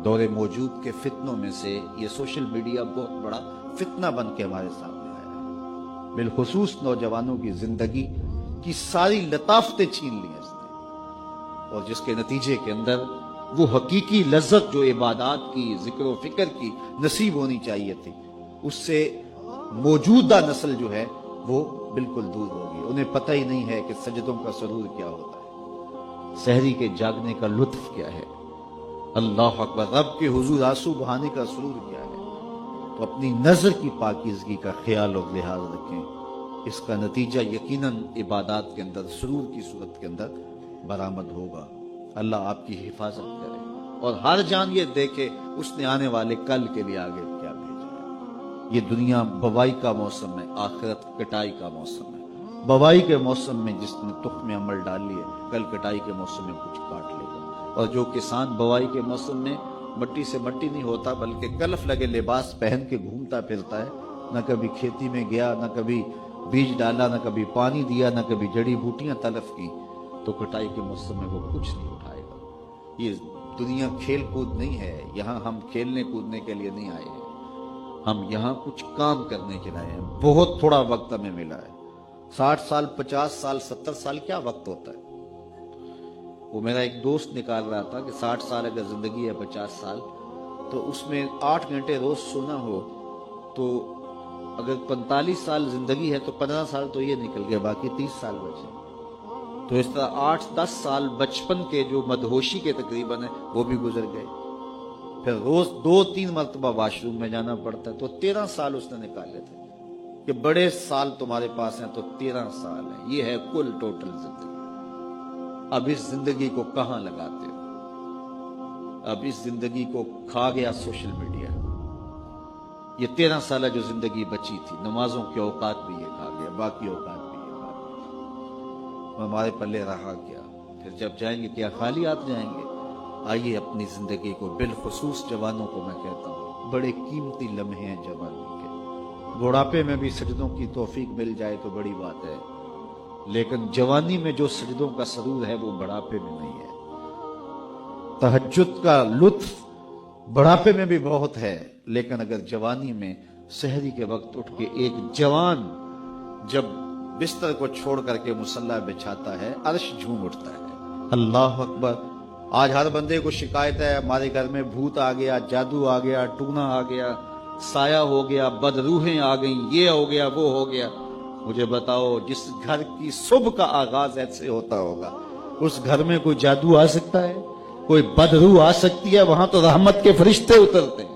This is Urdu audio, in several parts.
دور موجود کے فتنوں میں سے یہ سوشل میڈیا بہت بڑا فتنہ بن کے ہمارے سامنے آیا ہے۔ بالخصوص نوجوانوں کی زندگی کی ساری لطافتیں چھین لی ہیں اس نے، اور جس کے نتیجے کے اندر وہ حقیقی لذت جو عبادات کی، ذکر و فکر کی نصیب ہونی چاہیے تھی، اس سے موجودہ نسل جو ہے وہ بالکل دور ہوگی۔ انہیں پتہ ہی نہیں ہے کہ سجدوں کا سرور کیا ہوتا ہے، سحری کے جاگنے کا لطف کیا ہے، اللہ اکبر، رب کے حضور آنسو بہانے کا سرور کیا ہے۔ تو اپنی نظر کی پاکیزگی کا خیال اور لحاظ رکھیں، اس کا نتیجہ یقیناً عبادات کے اندر سرور کی صورت کے اندر برآمد ہوگا۔ اللہ آپ کی حفاظت کرے، اور ہر جان یہ دیکھے اس نے آنے والے کل کے لیے آگے کیا بھیجا ہے۔ یہ دنیا بوائی کا موسم ہے، آخرت کٹائی کا موسم ہے۔ بوائی کے موسم میں جس نے تخم عمل ڈال لیے، کل کٹائی کے موسم میں کچھ کاٹ لے گا۔ اور جو کسان بوائی کے موسم میں مٹی سے مٹی نہیں ہوتا بلکہ کلف لگے لباس پہن کے گھومتا پھرتا ہے، نہ کبھی کھیتی میں گیا، نہ کبھی بیج ڈالا، نہ کبھی پانی دیا، نہ کبھی جڑی بوٹیاں تلف کی، تو کٹائی کے موسم میں وہ کچھ نہیں اٹھائے گا۔ یہ دنیا کھیل کود نہیں ہے، یہاں ہم کھیلنے کودنے کے لیے نہیں آئے ہیں، ہم یہاں کچھ کام کرنے کے لیے آئے ہیں۔ بہت تھوڑا وقت ہمیں ملا ہے، 60 سال، 50 سال، 70 سال کیا وقت ہوتا ہے؟ وہ میرا ایک دوست نکال رہا تھا کہ 60 سال اگر زندگی ہے، 50 سال، تو اس میں 8 گھنٹے روز سونا ہو، تو اگر 45 سال زندگی ہے تو 15 سال تو یہ نکل گئے، باقی 30 سال بچے۔ تو اس طرح 8-10 سال بچپن کے جو مدہوشی کے تقریباً ہیں وہ بھی گزر گئے۔ پھر روز 2-3 مرتبہ واش روم میں جانا پڑتا ہے، تو 13 سال اس نے نکالے تھے کہ بڑے سال تمہارے پاس ہیں، تو 13 سال ہیں، یہ ہے کل ٹوٹل زندگی۔ اب اس زندگی کو کہاں لگاتے ہو؟ اب اس زندگی کو کھا گیا سوشل میڈیا۔ یہ 13 سالہ جو زندگی بچی تھی، نمازوں کے اوقات بھی یہ کھا گیا، باقی اوقات بھی یہ کھا گیا، ہمارے پلے رہا کیا؟ پھر جب جائیں گے کیا خالی ہاتھ جائیں گے؟ آئیے اپنی زندگی کو، بالخصوص جوانوں کو میں کہتا ہوں، بڑے قیمتی لمحے ہیں جوانی کے۔ بڑھاپے میں بھی سجدوں کی توفیق مل جائے تو بڑی بات ہے، لیکن جوانی میں جو سجدوں کا سرور ہے وہ بڑھاپے میں نہیں ہے۔ تہجد کا لطف بڑھاپے میں بھی بہت ہے، لیکن اگر جوانی میں سحری کے وقت اٹھ کے ایک جوان جب بستر کو چھوڑ کر کے مصلی بچھاتا ہے، عرش جھوم اٹھتا ہے۔ اللہ اکبر! آج ہر بندے کو شکایت ہے، ہمارے گھر میں بھوت آ گیا، جادو آ گیا، ٹونا آ گیا، سایہ ہو گیا، بدروحیں آ گئیں، یہ ہو گیا، وہ ہو گیا۔ مجھے بتاؤ، جس گھر کی صبح کا آغاز ایسے ہوتا ہوگا، اس گھر میں کوئی جادو آ سکتا ہے؟ کوئی بدروح آ سکتی ہے؟ وہاں تو رحمت کے فرشتے اترتے ہیں۔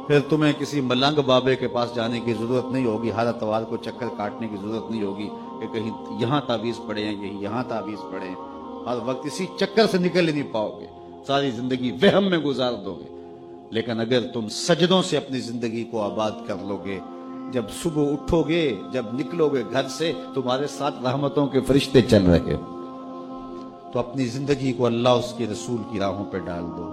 پھر تمہیں کسی ملنگ بابے کے پاس جانے کی ضرورت نہیں ہوگی، ہر اتوار کو چکر کاٹنے کی ضرورت نہیں ہوگی کہ کہیں یہاں تعویذ پڑے ہیں، یہاں تعویذ پڑے ہیں۔ ہر وقت اسی چکر سے نکل ہی نہیں پاؤ گے، ساری زندگی وہم میں گزار دو گے۔ لیکن اگر تم سجدوں سے اپنی زندگی کو آباد کر لو گے، جب صبح اٹھو گے، جب نکلو گے گھر سے، تمہارے ساتھ رحمتوں کے فرشتے چل رہے ہو، تو اپنی زندگی کو اللہ اس کے رسول کی راہوں پہ ڈال دو۔